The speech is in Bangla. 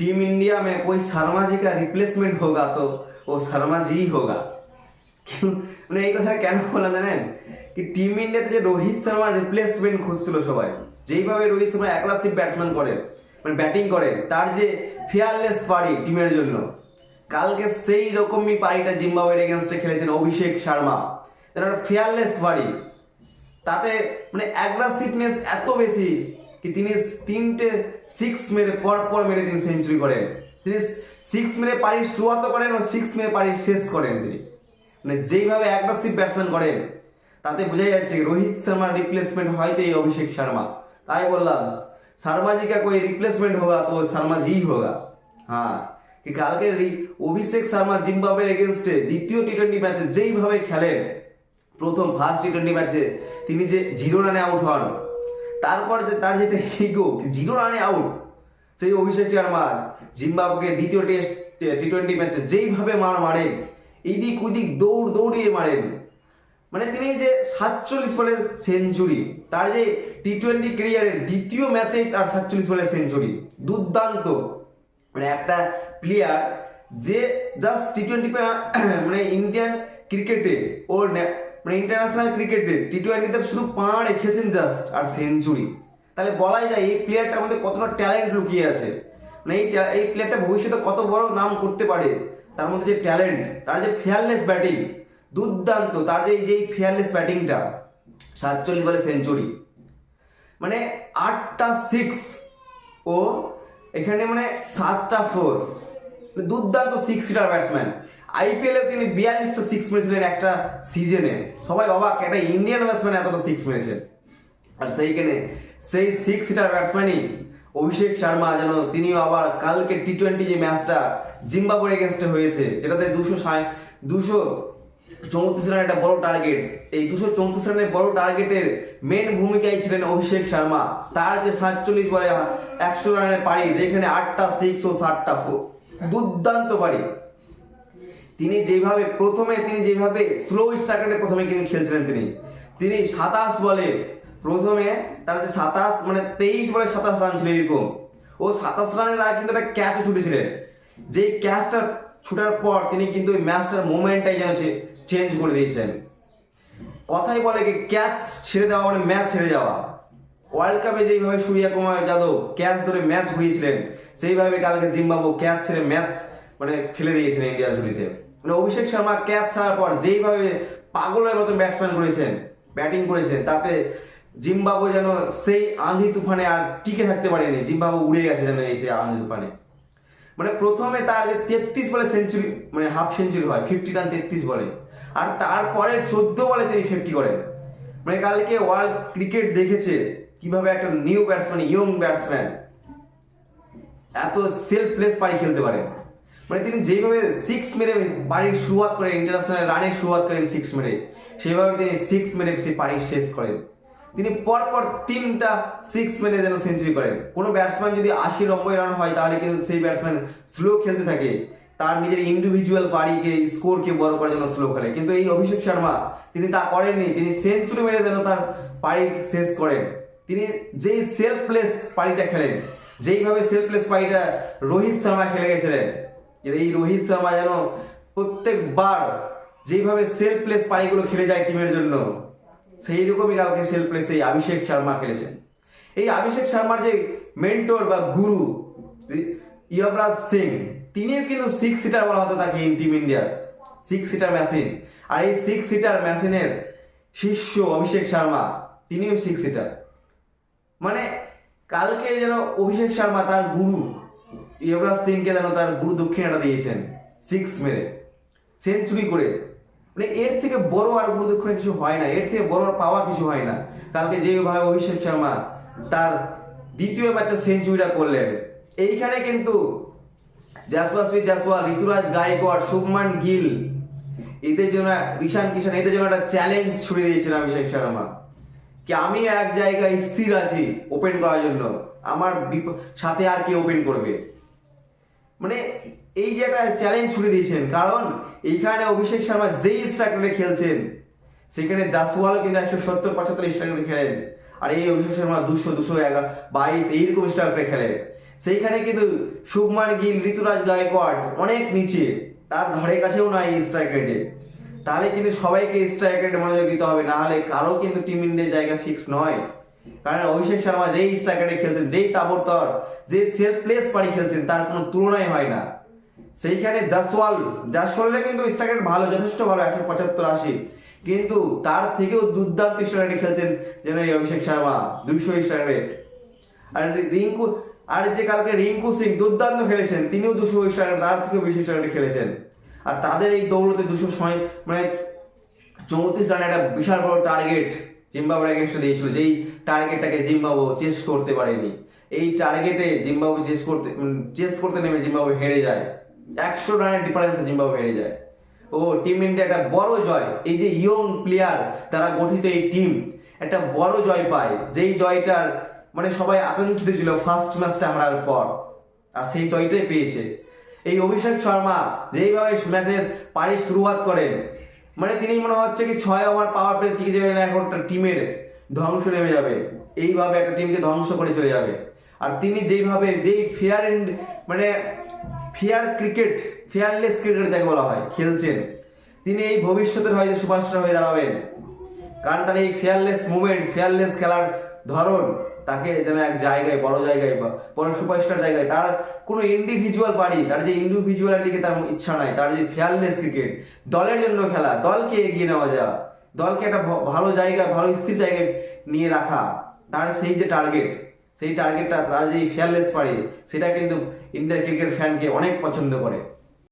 टीम इंडिया में कोई शर्मा जी का रिप्लेसमेंट होगा तो वो शर्मा जी ही होगा। क्यों মানে এই কথা কেন বললাম জানেন? কি টিম ইন্ডিয়াতে যে রোহিত শর্মার রিপ্লেসমেন্ট খুঁজছিল সবাই, যেইভাবে রোহিত শর্মা অ্যাগ্রেসিভ ব্যাটসম্যান করেন, মানে ব্যাটিং করেন, তার যে ফিয়ারলেস পারি টিমের জন্য, কালকে সেই রকমই পারিটা জিম্বাবুয়ের এগেনস্টে খেলেছেন অভিষেক শর্মা। তার ফিয়ারলেস পারি, তাতে মানে অ্যাগ্রেসিভনেস এত বেশি কি তিনি 3টে সিক্স মেরে পর মেরে তিনি সেঞ্চুরি করেন। তিনি সিক্স মেরে পারির শুরুয়াত করেন ও সিক্স মেরে পারির শেষ করেন। তিনি মানে যেইভাবে অ্যাগ্রেসিভ ব্যাটসম্যান করেন তাতে বোঝা যাচ্ছে রোহিত শর্মার রিপ্লেসমেন্ট হয়তো এই অভিষেক শর্মা। তাই বললাম शर्मा जी का कोई रिप्लेसमेंट होगा तो शर्मा जी ही होगा। हाँ कि কালকে অভিষেক শর্মা জিম্বাবুয়ের এগেনস্টে দ্বিতীয় টি-20 ম্যাচে যেইভাবে খেলেন, প্রথম ফার্স্ট টি-20 ম্যাচে তিনি যে 0 রানে আউট হন, তারপর যে তার যেটা ইগো 0 রানে আউট, সেই অভিষেক শর্মা জিম্বাবুয়েকে দ্বিতীয় টেস্ট টি-20 ম্যাচে যেইভাবে মারেন, এদিক ওদিক দৌড়িয়ে মারেন, মানে তিনি যে 47 বলে সেঞ্চুরি, তার যে টি-20 ক্যারিয়ারের দ্বিতীয় ম্যাচেই তার 47 বলে সেঞ্চুরি, দুর্দান্ত। মানে একটা প্লেয়ার যে জাস্ট টি-20 মানে ইন্ডিয়ান ক্রিকেটে ওর মানে ইন্টারন্যাশনাল ক্রিকেটে টি-20তে শুধু পা রেখেছেন জাস্ট আর সেঞ্চুরি, তাহলে বলাই যায় এই প্লেয়ারটার মধ্যে কতটা ট্যালেন্ট লুকিয়ে আছে। মানে এই প্লেয়ারটা ভবিষ্যতে কত বড় নাম করতে পারে, তার মধ্যে যে ট্যালেন্ট, তার যে ফিয়ারলেস ব্যাটিং দুর্দান্ত, তার যে ফিয়ারলেস ব্যাটিংটা, 47 বলে সেঞ্চুরি, মানে 8টা 6 ও এখানে মানে 7টা 4, দুর্দান্ত 6 সিটার ব্যাটসম্যান। আইপিএলে তিনি 42টা 6 মেরেছিলেন একটা সিজনে, সবাই অবাক একটা ইন্ডিয়ান ব্যাটসম্যান এতটা 6 মেরেছেন। আর সেইখানে সেই 6 সিটার ব্যাটসম্যানই অভিষেক শর্মা যেন তিনিও আবার কালকে টি-20 যে ম্যাচটা জিম্বাবুয়ের এগেনস্টে হয়েছে, যেটাতে 234 রানের একটা বড় টার্গেট, এই 234 রানের বড় টার্গেটের মেন ভূমিকায় ছিলেন অভিষেক শর্মা। তার যে 47 বলে 100 রানের পারি, যেখানে 8টা 6 ও 7টা 4, দুর্দান্ত পারি। তিনি যেভাবে স্লো স্ট্রাইকারে প্রথমে কিন্তু খেলছিলেন, তিনি 27 বলে প্রথমে তার যে 27 মানে 23 বলে 27 রান ছিল এরকম, ও 27 রানে তার কিন্তু একটা ক্যাচও ছুটেছিলেন। যেই ক্যাচটা ছুটার পর তিনি কিন্তু ওই ম্যাচটার মোমেন্টটাই যেন চেঞ্জ করে দিয়েছেন। কথাই বলে কি ক্যাচ ছেড়ে দেওয়া মানে ম্যাচ ছেড়ে যাওয়া। ওয়ার্ল্ড কাপে যেইভাবে সূর্য কুমার যাদব ক্যাচ ধরে ম্যাচ ঘুরিয়েছিলেন, সেইভাবে কালকে জিম্বাবুয়ে ক্যাচ ছেড়ে ম্যাচ মানে ফেলে দিয়েছেন ইন্ডিয়ার ঝুলিতে। মানে অভিষেক শর্মা ক্যাচ ছাড়ার পর যেইভাবে পাগলের মতো ব্যাটিং করেছেন, তাতে জিম্বাবুয়ে যেন সেই আঁধি তুফানে আর টিকে থাকতে পারেনি, জিম্বাবুয়ে উড়ে গেছে যেন এই সেই আঁধি তুফানে। মানে প্রথমে তার যে 33 বলে সেঞ্চুরি মানে হাফ সেঞ্চুরি হয়, 50 রান 33 বলে, আর তারপরে 14 বলে তিনি 50 করেন। মানে কালকে ওয়ার্ল্ড ক্রিকেট দেখেছে কিভাবে একটা নিউ ব্যাটসম্যান, ইয়ং ব্যাটসম্যান এত সেলফলেস পারি খেলতে পারে। মানে তিনি যেভাবে 6 মেরে পারির শুরুয়াত করেন, ইন্টারন্যাশনাল রানের শুরুয়াত করেন 6 মেরে, সেভাবে তিনি 6 মেরে সেই পারি শেষ করেন। তিনি পরপর 3টা 6 মেরে যেন সেঞ্চুরি করেন। কোনো ব্যাটসম্যান যদি 80-90 রান হয়, তাহলে কিন্তু সেই ব্যাটসম্যান স্লো খেলতে থাকে, তার নিজের ইন্ডিভিজুয়াল পারিকে স্কোরকে বড় করার জন্য স্লো খেলে। কিন্তু এই অভিষেক শর্মা তিনি তা করেননি, তিনি সেঞ্চুরি মেরে যেন তার পারি শেষ করেন। তিনি যেই সেলফলেস পারিটা খেলেন, যেইভাবে সেলফলেস পারিটা রোহিত শর্মা খেলে গেছিলেন, এই রোহিত শর্মা যেন প্রত্যেকবার যেইভাবে সেলফলেস পারিগুলো খেলে যায় টিমের জন্য, সেই রকমই কালকে সেলফলেস এই অভিষেক শর্মা খেলেছেন। এই অভিষেক শর্মার যে মেন্টর বা গুরু যুবরাজ সিং, তিনিও কিন্তু 6 সিটার বলা হতো তাকে টিম ইন্ডিয়ার 6 সিটার মেশিন। আর এই 6 সিটার মেশিনের শিষ্য অভিষেক শর্মা, তিনিও 6 সিটার। মানে কালকে যেন অভিষেক শর্মা তার গুরু যুবরাজ সিংকে যেন তার গুরু দক্ষিণাটা দিয়েছেন 6 মেরে সেঞ্চুরি করে। মানে এর থেকে বড় আর গুরু দক্ষিণা কিছু হয় না, এর থেকে বড় পাওয়া কিছু হয় না। কালকে যেভাবে অভিষেক শর্মা তার দ্বিতীয় ম্যাচে সেঞ্চুরিটা করলেন, এইখানে কিন্তু যশস্বী জয়সওয়াল, ঋতুরাজ গায়কোয়াড়, শুভমান গিল, এদের জন্য ঈশান কিষান, এদের জন্য একটা চ্যালেঞ্জ ছুড়ে দিয়েছিলেন অভিষেক শর্মা কি আমি এক জায়গায় স্থির আছি ওপেন করার জন্য, আমার সাথে আর কি ওপেন করবে। মানে এই যে একটা চ্যালেঞ্জ ছুড়ে দিয়েছেন, কারণ এইখানে অভিষেক শর্মা যেই স্ট্রাইকারে খেলছেন, সেখানে জয়সওয়ালও কিন্তু 170-75 স্ট্রাইকারে খেলেন, আর এই অভিষেক শর্মা 200-211-22 এইরকম স্ট্রাইকারে খেলেন। সেইখানে কিন্তু শুভমান গিল, ঋতুরাজ গায়কোয়াড় অনেক নিচে, তার ধারে কাছেও নাই স্ট্রাইক রেটে। তাহলে কিন্তু সবাইকে স্ট্রাইক রেটে মনোযোগ দিতে হবে, না হলে কারো কিন্তু টিম ইন্ডিয়ার জায়গা ফিক্স নয়। কারণ অভিষেক শর্মা যেই স্ট্রাইক রেটে খেলছেন, যেই তাবড়তর, যে সেলফলেস পারি খেলছেন, তার কোনো তুলনাই হয় না। সেইখানে জাসওয়ালের কিন্তু স্ট্রাইক রেট ভালো, যথেষ্ট ভালো, 175-80, কিন্তু তার থেকেও দুর্দান্ত স্ট্রাইক রেটে খেলছেন যেন এই অভিষেক শর্মা, 200 স্ট্রাইক রেট। আর যে কালকে রিঙ্কু সিং দুর্দান্ত খেলেছেন, তিনিও 200 স্ট্রাইক রেট, তার থেকেও বেশি স্ট্রাইক রেটে খেলেছেন। আর তাদের এই দৌড়তে 34 রানের একটা বিশাল বড় টার্গেট জিম্বাবুয়ে এগেইনস্টে দিয়েছিল, যেই টার্গেটটাকে জিম্বাবুয়ে চেস করতে পারেনি। এই টার্গেটে জিম্বাবুয়ে চেস করতে নেমে জিম্বাবুয়ে হেরে যায়, 100 রানের ডিফারেন্সে জিম্বাবুয়ে হেরে যায়। ও টিম ইন্ডিয়া একটা বড় জয়, এই যে ইয়ং প্লেয়ার দ্বারা গঠিত এই টিম একটা বড় জয় পায়, যেই জয়টার সবাই আকাঙ্ক্ষিত ছিল ফার্স্ট ম্যাচটা হারার পর, আর সেই জয়টাই পেয়েছে। এই অভিষেক শর্মা যেইভাবে ম্যাচের পারি শুরুয়াত করেন, তিনি মনে হচ্ছে কি 6 ওভার পাওয়ার প্লে থেকে যাবে, এখন টিমের ধ্বংস নেমে যাবে, এইভাবে একটা টিমকে ধ্বংস করে চলে যাবে। আর তিনি যেইভাবে ফেয়ারলেস ক্রিকেট যাকে বলা হয় খেলছেন, তিনি এই ভবিষ্যতের হয়তো সুপারস্টার হয়ে দাঁড়াবেন। কারণ তার এই ফেয়ারলেস মুভমেন্ট, ফেয়ারলেস খেলার ধরন তাকে যেন এক জায়গায়, বড় জায়গায় বা বড় সুপারস্টার জায়গায়, তার কোনো ইন্ডিভিজুয়াল তার যে ইন্ডিভিজুয়ালের দিকে তার ইচ্ছা নাই, তার যে ফেয়ারলেস ক্রিকেট, দলের জন্য খেলা, দলকে এগিয়ে নেওয়া যাওয়া, দলকে একটা ভালো জায়গায়, ভালো স্থির জায়গায় নিয়ে রাখা, তার সেই যে টার্গেটটা, তার যে ফেয়ারলেস সেটা কিন্তু ইন্ডিয়ান ক্রিকেট ফ্যানকে অনেক পছন্দ করে।